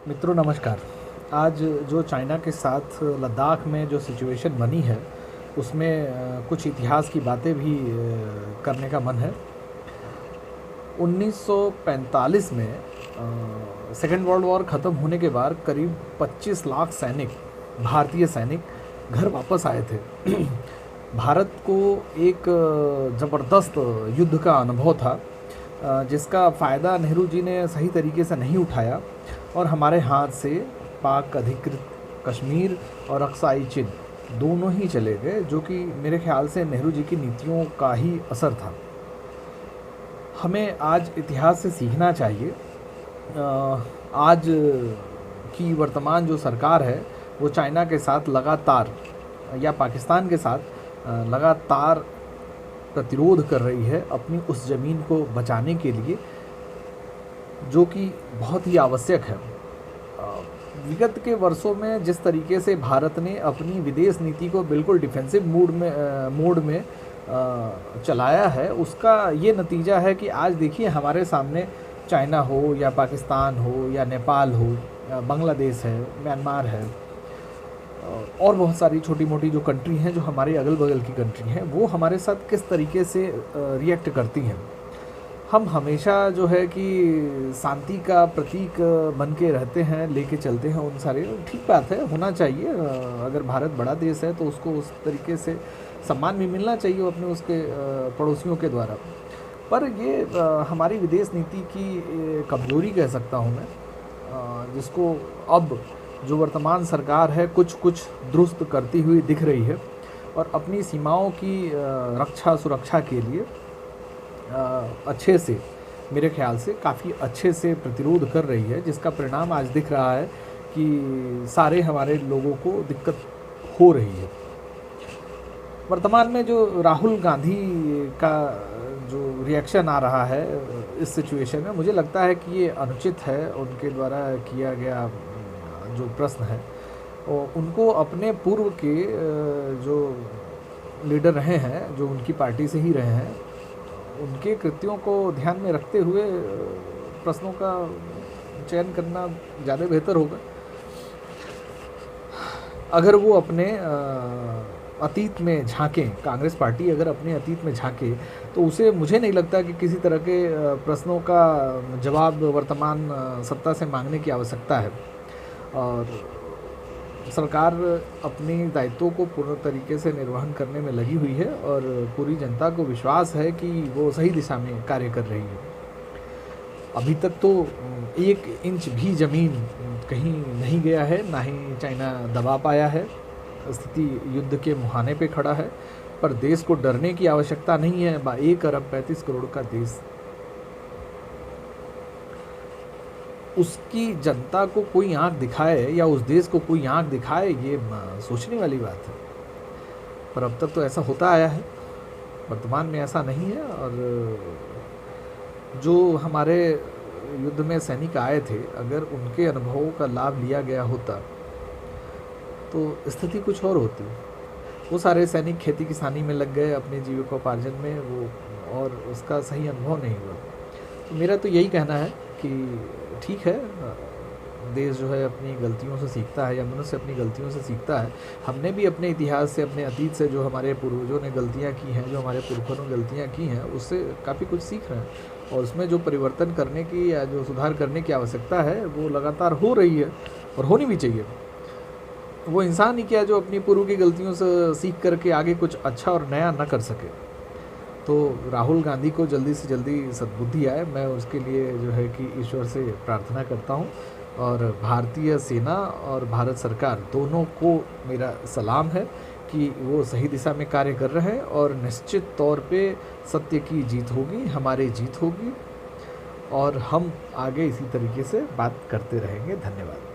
मित्रों नमस्कार। आज जो चाइना के साथ लद्दाख में जो सिचुएशन बनी है उसमें कुछ इतिहास की बातें भी करने का मन है। 1945 में सेकेंड वर्ल्ड वॉर ख़त्म होने के बाद करीब 25 लाख सैनिक, भारतीय सैनिक घर वापस आए थे। भारत को एक ज़बरदस्त युद्ध का अनुभव था जिसका फ़ायदा नेहरू जी ने सही तरीके से नहीं उठाया और हमारे हाथ से पाक अधिकृत कश्मीर और अक्साई चिन दोनों ही चले गए, जो कि मेरे ख्याल से नेहरू जी की नीतियों का ही असर था। हमें आज इतिहास से सीखना चाहिए। आज की वर्तमान जो सरकार है वो चाइना के साथ लगातार या पाकिस्तान के साथ लगातार प्रतिरोध कर रही है अपनी उस ज़मीन को बचाने के लिए, जो कि बहुत ही आवश्यक है। विगत के वर्षों में जिस तरीके से भारत ने अपनी विदेश नीति को बिल्कुल डिफेंसिव मोड में चलाया है, उसका ये नतीजा है कि आज देखिए हमारे सामने चाइना हो या पाकिस्तान हो या नेपाल हो, बांग्लादेश है, म्यांमार है और बहुत सारी छोटी मोटी जो कंट्री हैं, जो हमारे अगल बगल की कंट्री हैं, वो हमारे साथ किस तरीके से रिएक्ट करती हैं। हम हमेशा जो है कि शांति का प्रतीक बन के रहते हैं, लेके चलते हैं उन सारे, ठीक बात है, होना चाहिए। अगर भारत बड़ा देश है तो उसको उस तरीके से सम्मान भी मिलना चाहिए अपने उसके पड़ोसियों के द्वारा। पर ये हमारी विदेश नीति की कमज़ोरी कह सकता हूँ मैं, जिसको अब जो वर्तमान सरकार है कुछ दुरुस्त करती हुई दिख रही है और अपनी सीमाओं की रक्षा सुरक्षा के लिए अच्छे से, मेरे ख्याल से काफ़ी अच्छे से प्रतिरोध कर रही है, जिसका परिणाम आज दिख रहा है कि सारे हमारे लोगों को दिक्कत हो रही है। वर्तमान में जो राहुल गांधी का जो रिएक्शन आ रहा है इस सिचुएशन में, मुझे लगता है कि ये अनुचित है। उनके द्वारा किया गया जो प्रश्न है, उनको अपने पूर्व के जो लीडर रहे हैं, जो उनकी पार्टी से ही रहे हैं, उनके कृत्यों को ध्यान में रखते हुए प्रश्नों का चयन करना ज़्यादा बेहतर होगा। अगर वो अपने अतीत में झांकें, कांग्रेस पार्टी अगर अपने अतीत में झांके, तो उसे मुझे नहीं लगता कि किसी तरह के प्रश्नों का जवाब वर्तमान सत्ता से मांगने की आवश्यकता है। और सरकार अपने दायित्वों को पूर्ण तरीके से निर्वहन करने में लगी हुई है और पूरी जनता को विश्वास है कि वो सही दिशा में कार्य कर रही है। अभी तक तो 1 इंच भी ज़मीन कहीं नहीं गया है, ना ही चाइना दबा पाया है। स्थिति युद्ध के मुहाने पे खड़ा है, पर देश को डरने की आवश्यकता नहीं है। 1 अरब 35 करोड़ का देश, उसकी जनता को कोई आँख दिखाए या उस देश को कोई आँख दिखाए, ये सोचने वाली बात है। पर अब तक तो ऐसा होता आया है, वर्तमान में ऐसा नहीं है। और जो हमारे युद्ध में सैनिक आए थे, अगर उनके अनुभवों का लाभ लिया गया होता तो स्थिति कुछ और होती। वो सारे सैनिक खेती किसानी में लग गए, अपने जीविकोपार्जन में, वो और उसका सही अनुभव नहीं हुआ। तो मेरा तो यही कहना है कि ठीक है, देश जो है अपनी गलतियों से सीखता है या मनुष्य अपनी गलतियों से सीखता है। हमने भी अपने इतिहास से, अपने अतीत से, जो हमारे पूर्वजों ने गलतियां की हैं, जो हमारे पुरखों ने गलतियां की हैं, उससे काफ़ी कुछ सीख रहे हैं और उसमें जो परिवर्तन करने की या जो सुधार करने की आवश्यकता है वो लगातार हो रही है और होनी भी चाहिए। वो इंसान ही क्या जो अपनी पूर्व की गलतियों से सीख करके आगे कुछ अच्छा और नया न कर सके। तो राहुल गांधी को जल्दी से जल्दी सद्बुद्धि आए, मैं उसके लिए जो है कि ईश्वर से प्रार्थना करता हूँ। और भारतीय सेना और भारत सरकार दोनों को मेरा सलाम है कि वो सही दिशा में कार्य कर रहे हैं और निश्चित तौर पे सत्य की जीत होगी, हमारी जीत होगी और हम आगे इसी तरीके से बात करते रहेंगे। धन्यवाद।